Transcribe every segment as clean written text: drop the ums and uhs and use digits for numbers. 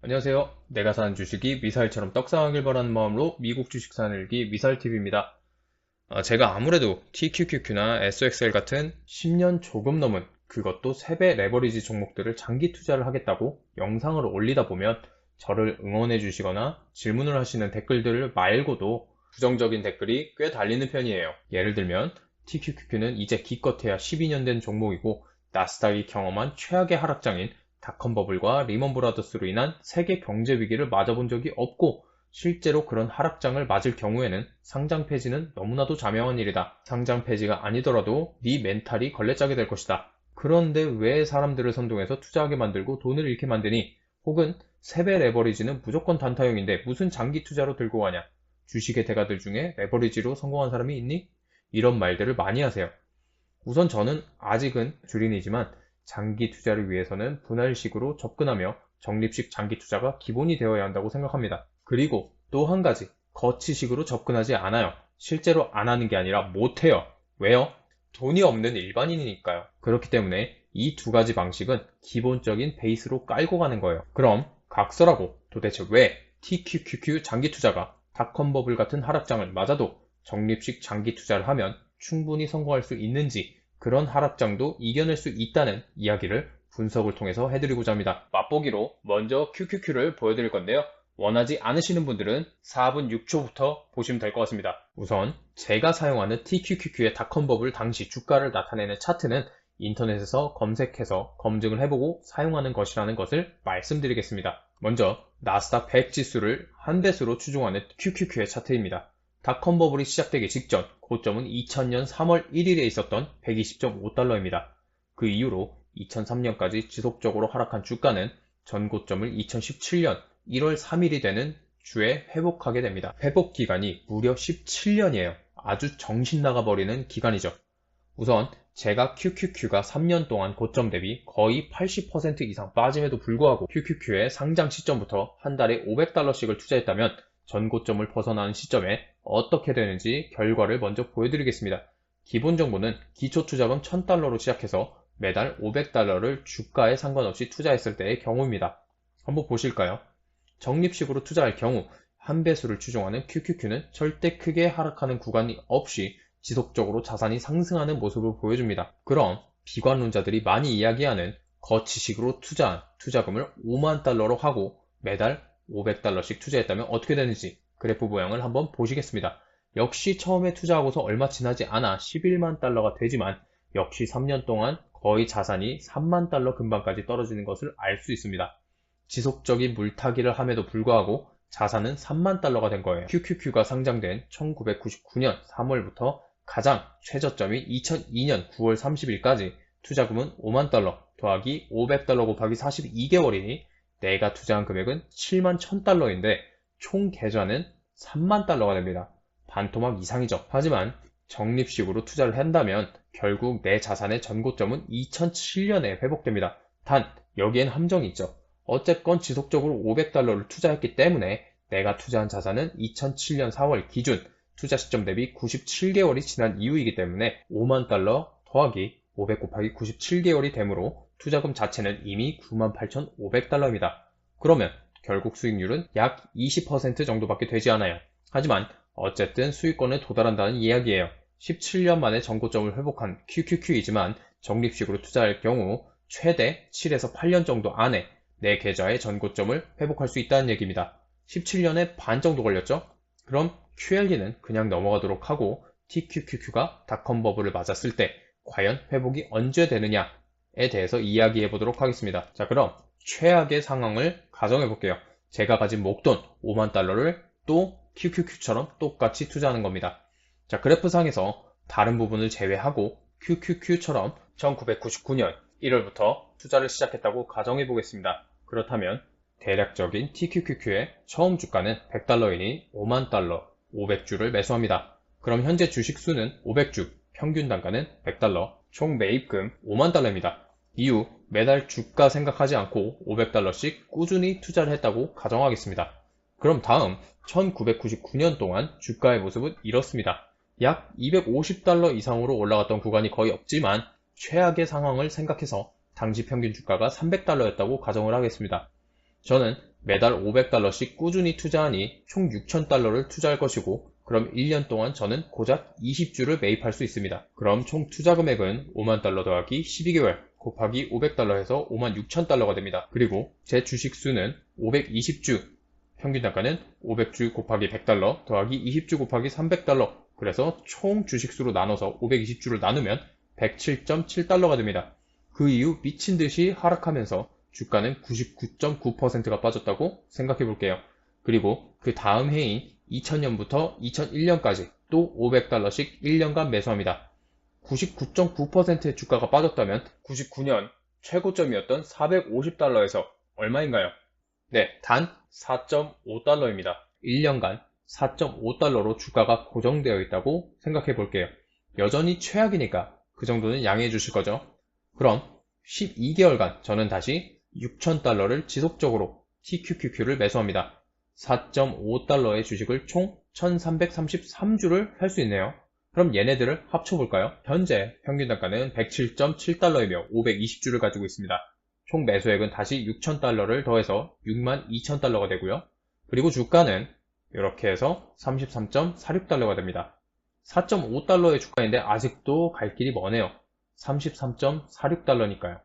안녕하세요. 내가 사는 주식이 미사일처럼 떡상하길 바라는 마음으로 미국 주식 사는 일기 미사일TV입니다. 제가 아무래도 TQQQ나 SXL 같은 10년 조금 넘은 그것도 3배 레버리지 종목들을 장기 투자를 하겠다고 영상을 올리다 보면 저를 응원해 주시거나 질문을 하시는 댓글들 말고도 부정적인 댓글이 꽤 달리는 편이에요. 예를 들면 TQQQ는 이제 기껏해야 12년 된 종목이고 나스닥이 경험한 최악의 하락장인 닷컴버블과 리먼브라더스로 인한 세계 경제 위기를 맞아본 적이 없고 실제로 그런 하락장을 맞을 경우에는 상장 폐지는 너무나도 자명한 일이다. 상장 폐지가 아니더라도 네 멘탈이 걸레짜게 될 것이다. 그런데 왜 사람들을 선동해서 투자하게 만들고 돈을 잃게 만드니? 혹은 3배 레버리지는 무조건 단타형인데 무슨 장기 투자로 들고 가냐? 주식의 대가들 중에 레버리지로 성공한 사람이 있니? 이런 말들을 많이 하세요. 우선 저는 아직은 주린이지만 장기 투자를 위해서는 분할식으로 접근하며 적립식 장기 투자가 기본이 되어야 한다고 생각합니다. 그리고 또 한 가지, 거치식으로 접근하지 않아요. 실제로 안 하는 게 아니라 못해요. 왜요? 돈이 없는 일반인이니까요. 그렇기 때문에 이 두 가지 방식은 기본적인 베이스로 깔고 가는 거예요. 그럼 각설하고 도대체 왜 TQQQ 장기 투자가 닷컴버블 같은 하락장을 맞아도 적립식 장기 투자를 하면 충분히 성공할 수 있는지, 그런 하락장도 이겨낼 수 있다는 이야기를 분석을 통해서 해드리고자 합니다. 맛보기로 먼저 QQQ를 보여드릴 건데요. 원하지 않으시는 분들은 4분 6초부터 보시면 될 것 같습니다. 우선 제가 사용하는 TQQQ의 닷컴버블 당시 주가를 나타내는 차트는 인터넷에서 검색해서 검증을 해보고 사용하는 것이라는 것을 말씀드리겠습니다. 먼저 나스닥 100 지수를 한 배수로 추종하는 QQQ의 차트입니다. 닷컴버블이 시작되기 직전 고점은 2000년 3월 1일에 있었던 120.5달러입니다. 그 이후로 2003년까지 지속적으로 하락한 주가는 전 고점을 2017년 1월 3일이 되는 주에 회복하게 됩니다. 회복 기간이 무려 17년이에요. 아주 정신 나가버리는 기간이죠. 우선 제가 QQQ가 3년 동안 고점 대비 거의 80% 이상 빠짐에도 불구하고 QQQ의 상장 시점부터 한 달에 500달러씩을 투자했다면 전 고점을 벗어나는 시점에 어떻게 되는지 결과를 먼저 보여드리겠습니다. 기본 정보는 기초투자금 1000달러로 시작해서 매달 500달러를 주가에 상관없이 투자했을 때의 경우입니다. 한번 보실까요? 적립식으로 투자할 경우 한 배수를 추종하는 QQQ는 절대 크게 하락하는 구간이 없이 지속적으로 자산이 상승하는 모습을 보여줍니다. 그럼 비관론자들이 많이 이야기하는 거치식으로 투자한 투자금을 5만 달러로 하고 매달 500달러씩 투자했다면 어떻게 되는지 그래프 모양을 한번 보시겠습니다. 역시 처음에 투자하고서 얼마 지나지 않아 11만 달러가 되지만 역시 3년 동안 거의 자산이 3만 달러 근방까지 떨어지는 것을 알 수 있습니다. 지속적인 물타기를 함에도 불구하고 자산은 3만 달러가 된 거예요. QQQ가 상장된 1999년 3월부터 가장 최저점이 2002년 9월 30일까지 투자금은 5만 달러 더하기 500달러 곱하기 42개월이니 내가 투자한 금액은 7만 1000달러인데 총 계좌는 3만 달러가 됩니다. 반토막 이상이죠. 하지만 적립식으로 투자를 한다면 결국 내 자산의 전고점은 2007년에 회복됩니다. 단 여기엔 함정이 있죠. 어쨌건 지속적으로 500달러를 투자했기 때문에 내가 투자한 자산은 2007년 4월 기준 투자 시점 대비 97개월이 지난 이후이기 때문에 5만 달러 더하기 500 곱하기 97개월이 되므로 투자금 자체는 이미 98,500달러입니다. 그러면 결국 수익률은 약 20% 정도밖에 되지 않아요. 하지만 어쨌든 수익권에 도달한다는 이야기예요. 17년 만에 전고점을 회복한 QQQ이지만 적립식으로 투자할 경우 최대 7에서 8년 정도 안에 내 계좌의 전고점을 회복할 수 있다는 얘기입니다. 17년에 반 정도 걸렸죠? 그럼 QLE는 그냥 넘어가도록 하고 TQQQ가 닷컴버블을 맞았을 때 과연 회복이 언제 되느냐에 대해서 이야기해 보도록 하겠습니다. 자, 그럼 최악의 상황을 가정해 볼게요. 제가 가진 목돈 5만 달러를 또 QQQ처럼 똑같이 투자하는 겁니다. 자, 그래프상에서 다른 부분을 제외하고 QQQ처럼 1999년 1월부터 투자를 시작했다고 가정해 보겠습니다. 그렇다면 대략적인 TQQQ의 처음 주가는 100달러이니 5만 달러, 500주를 매수합니다. 그럼 현재 주식 수는 500주, 평균 단가는 100달러, 총 매입금 5만 달러입니다. 이후 매달 주가 생각하지 않고 500달러씩 꾸준히 투자를 했다고 가정하겠습니다. 그럼 다음 1999년 동안 주가의 모습은 이렇습니다. 약 250달러 이상으로 올라갔던 구간이 거의 없지만 최악의 상황을 생각해서 당시 평균 주가가 300달러였다고 가정을 하겠습니다. 저는 매달 500달러씩 꾸준히 투자하니 총 6,000달러를 투자할 것이고, 그럼 1년 동안 저는 고작 20주를 매입할 수 있습니다. 그럼 총 투자 금액은 5만 달러 더하기 12개월 곱하기 500달러 해서 5만 6천 달러가 됩니다. 그리고 제 주식 수는 520주, 평균 단가는 500주 곱하기 100달러 더하기 20주 곱하기 300달러, 그래서 총 주식수로 나눠서 520주를 나누면 107.7달러가 됩니다. 그 이후 미친 듯이 하락하면서 주가는 99.9%가 빠졌다고 생각해 볼게요. 그리고 그 다음 해인 2000년부터 2001년까지 또 500달러씩 1년간 매수합니다. 99.9%의 주가가 빠졌다면 99년 최고점이었던 450달러에서 얼마인가요? 네, 단 4.5달러입니다. 1년간 4.5달러로 주가가 고정되어 있다고 생각해 볼게요. 여전히 최악이니까 그 정도는 양해해 주실 거죠? 그럼 12개월간 저는 다시 6,000달러를 지속적으로 TQQQ를 매수합니다. 4.5달러의 주식을 총 1333주를 살 수 있네요. 그럼 얘네들을 합쳐볼까요? 현재 평균 단가는 107.7달러이며 520주를 가지고 있습니다. 총 매수액은 다시 6,000달러를 더해서 62,000달러가 되고요. 그리고 주가는 이렇게 해서 33.46달러가 됩니다. 4.5달러의 주가인데 아직도 갈 길이 머네요. 33.46달러니까요.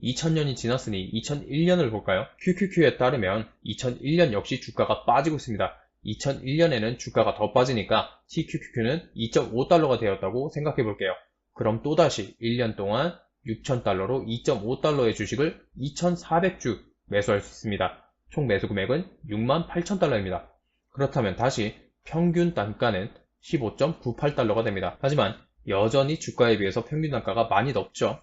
2000년이 지났으니 2001년을 볼까요? QQQ에 따르면 2001년 역시 주가가 빠지고 있습니다. 2001년에는 주가가 더 빠지니까 TQQQ는 2.5달러가 되었다고 생각해 볼게요. 그럼 또다시 1년 동안 6,000달러로 2.5달러의 주식을 2,400주 매수할 수 있습니다. 총 매수 금액은 68,000달러입니다. 그렇다면 다시 평균 단가는 15.98달러가 됩니다. 하지만 여전히 주가에 비해서 평균 단가가 많이 높죠.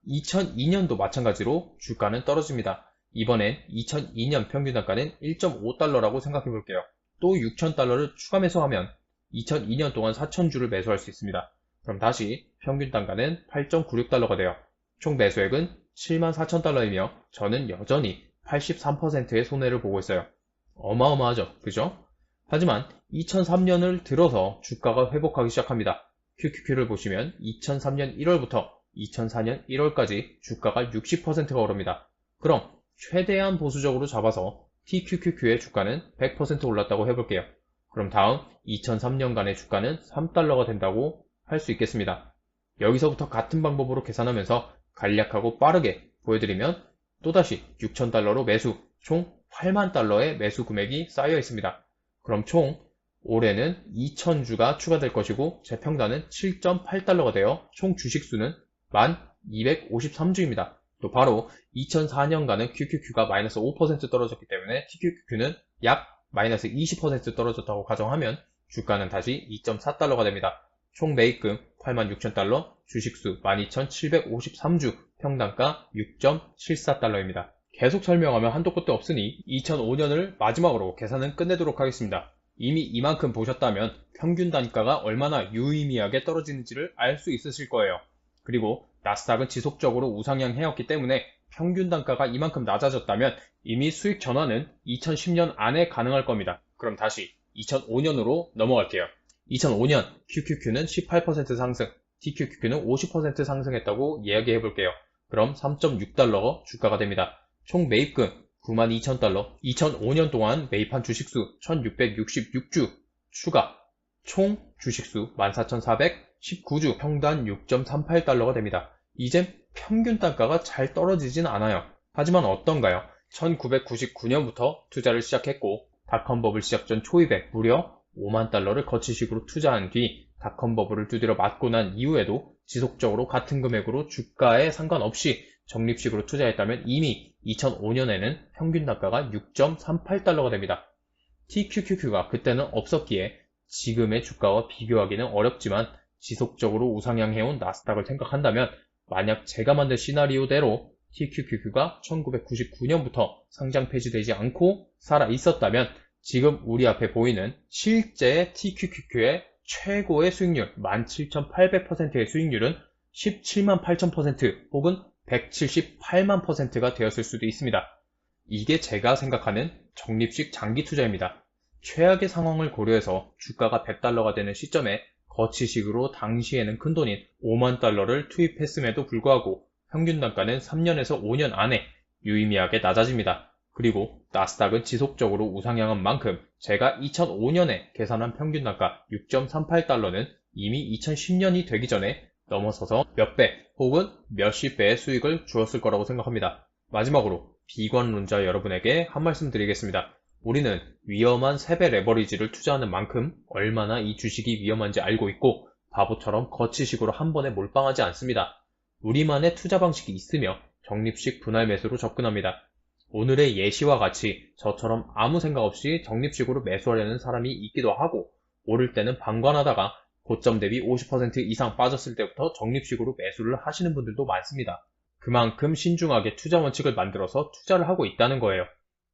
2002년도 마찬가지로 주가는 떨어집니다. 이번엔 2002년 평균 단가는 1.5달러라고 생각해 볼게요. 또 6,000달러를 추가 매수하면 2002년 동안 4,000주를 매수할 수 있습니다. 그럼 다시 평균 단가는 8.96달러가 돼요. 총 매수액은 74,000달러이며 저는 여전히 83%의 손해를 보고 있어요. 어마어마하죠, 그죠? 하지만 2003년을 들어서 주가가 회복하기 시작합니다. QQQ를 보시면 2003년 1월부터 2004년 1월까지 주가가 60%가 오릅니다. 그럼 최대한 보수적으로 잡아서 TQQQ의 주가는 100% 올랐다고 해볼게요. 그럼 다음 2003년간의 주가는 3달러가 된다고 할 수 있겠습니다. 여기서부터 같은 방법으로 계산하면서 간략하고 빠르게 보여드리면 또다시 6,000달러로 매수, 총 8만 달러의 매수 금액이 쌓여 있습니다. 그럼 총 올해는 2,000주가 추가될 것이고 제 평단은 7.8달러가 되어 총 주식수는 1253주입니다. 또 바로 2004년간은 QQQ가 마이너스 5% 떨어졌기 때문에 TQQQ는 약 마이너스 20% 떨어졌다고 가정하면 주가는 다시 2.4달러가 됩니다. 총 매입금 86,000달러, 주식수 12,753주, 평단가 6.74달러입니다. 계속 설명하면 한도 끝도 없으니 2005년을 마지막으로 계산은 끝내도록 하겠습니다. 이미 이만큼 보셨다면 평균 단가가 얼마나 유의미하게 떨어지는지를 알 수 있으실 거예요. 그리고 나스닥은 지속적으로 우상향 해왔기 때문에 평균 단가가 이만큼 낮아졌다면 이미 수익 전환은 2010년 안에 가능할 겁니다. 그럼 다시 2005년으로 넘어갈게요. 2005년 QQQ는 18% 상승, TQQQ는 50% 상승했다고 이야기해 볼게요. 그럼 3.6달러 주가가 됩니다. 총 매입금 92,000달러, 2005년 동안 매입한 주식수 1666주 추가, 총 주식수 14,419주, 평단 6.38달러가 됩니다. 이젠 평균 단가가 잘 떨어지진 않아요. 하지만 어떤가요? 1999년부터 투자를 시작했고 닷컴 버블 시작 전 초입에 무려 5만 달러를 거치식으로 투자한 뒤 닷컴 버블을 두드려 맞고 난 이후에도 지속적으로 같은 금액으로 주가에 상관없이 적립식으로 투자했다면 이미 2005년에는 평균 단가가 6.38달러가 됩니다. TQQQ가 그때는 없었기에 지금의 주가와 비교하기는 어렵지만 지속적으로 우상향해온 나스닥을 생각한다면 만약 제가 만든 시나리오대로 TQQQ가 1999년부터 상장 폐지되지 않고 살아 있었다면 지금 우리 앞에 보이는 실제 TQQQ의 최고의 수익률 17,800%의 수익률은 17만 8,000% 혹은 178만 %가 되었을 수도 있습니다. 이게 제가 생각하는 적립식 장기 투자입니다. 최악의 상황을 고려해서 주가가 100달러가 되는 시점에 거치식으로 당시에는 큰돈인 5만 달러를 투입했음에도 불구하고 평균 단가는 3년에서 5년 안에 유의미하게 낮아집니다. 그리고 나스닥은 지속적으로 우상향한 만큼 제가 2005년에 계산한 평균 단가 6.38달러는 이미 2010년이 되기 전에 넘어서서 몇 배 혹은 몇십 배의 수익을 주었을 거라고 생각합니다. 마지막으로 비관론자 여러분에게 한 말씀 드리겠습니다. 우리는 위험한 3배 레버리지를 투자하는 만큼 얼마나 이 주식이 위험한지 알고 있고 바보처럼 거치식으로 한 번에 몰빵하지 않습니다. 우리만의 투자 방식이 있으며 적립식 분할 매수로 접근합니다. 오늘의 예시와 같이 저처럼 아무 생각 없이 적립식으로 매수하려는 사람이 있기도 하고 오를 때는 방관하다가 고점 대비 50% 이상 빠졌을 때부터 적립식으로 매수를 하시는 분들도 많습니다. 그만큼 신중하게 투자 원칙을 만들어서 투자를 하고 있다는 거예요.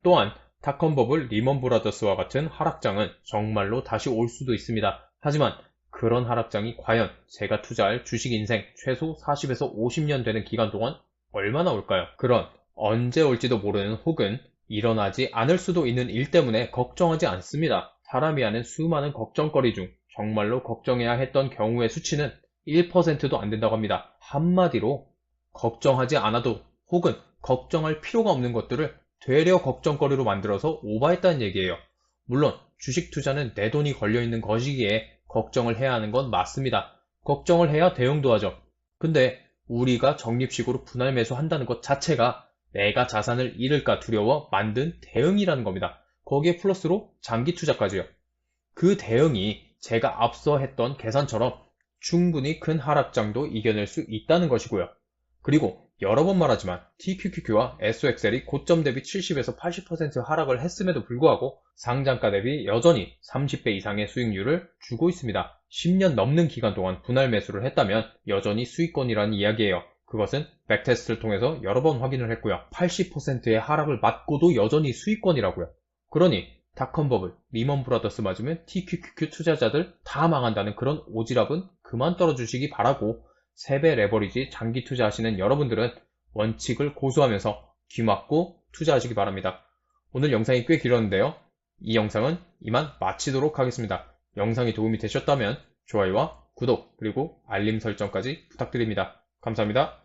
또한 닷컴버블 리먼 브라더스와 같은 하락장은 정말로 다시 올 수도 있습니다. 하지만 그런 하락장이 과연 제가 투자할 주식 인생 최소 40에서 50년 되는 기간 동안 얼마나 올까요? 그런 언제 올지도 모르는 혹은 일어나지 않을 수도 있는 일 때문에 걱정하지 않습니다. 사람이 하는 수많은 걱정거리 중 정말로 걱정해야 했던 경우의 수치는 1%도 안 된다고 합니다. 한마디로 걱정하지 않아도 혹은 걱정할 필요가 없는 것들을 되려 걱정거리로 만들어서 오버했다는 얘기예요. 물론 주식 투자는 내 돈이 걸려있는 것이기에 걱정을 해야 하는 건 맞습니다. 걱정을 해야 대응도 하죠. 근데 우리가 적립식으로 분할 매수한다는 것 자체가 내가 자산을 잃을까 두려워 만든 대응이라는 겁니다. 거기에 플러스로 장기 투자까지요. 그 대응이 제가 앞서 했던 계산처럼 충분히 큰 하락장도 이겨낼 수 있다는 것이고요. 그리고 여러 번 말하지만 TQQQ와 SOXL이 고점 대비 70에서 80% 하락을 했음에도 불구하고 상장가 대비 여전히 30배 이상의 수익률을 주고 있습니다. 10년 넘는 기간 동안 분할 매수를 했다면 여전히 수익권이라는 이야기예요. 그것은 백테스트를 통해서 여러 번 확인을 했고요. 80%의 하락을 맞고도 여전히 수익권이라고요. 그러니 닷컴버블, 리먼 브라더스 맞으면 TQQQ 투자자들 다 망한다는 그런 오지랖은 그만 떨어주시기 바라고 3배 레버리지 장기 투자하시는 여러분들은 원칙을 고수하면서 귀 막고 투자하시기 바랍니다. 오늘 영상이 꽤 길었는데요. 이 영상은 이만 마치도록 하겠습니다. 영상이 도움이 되셨다면 좋아요와 구독 그리고 알림 설정까지 부탁드립니다. 감사합니다.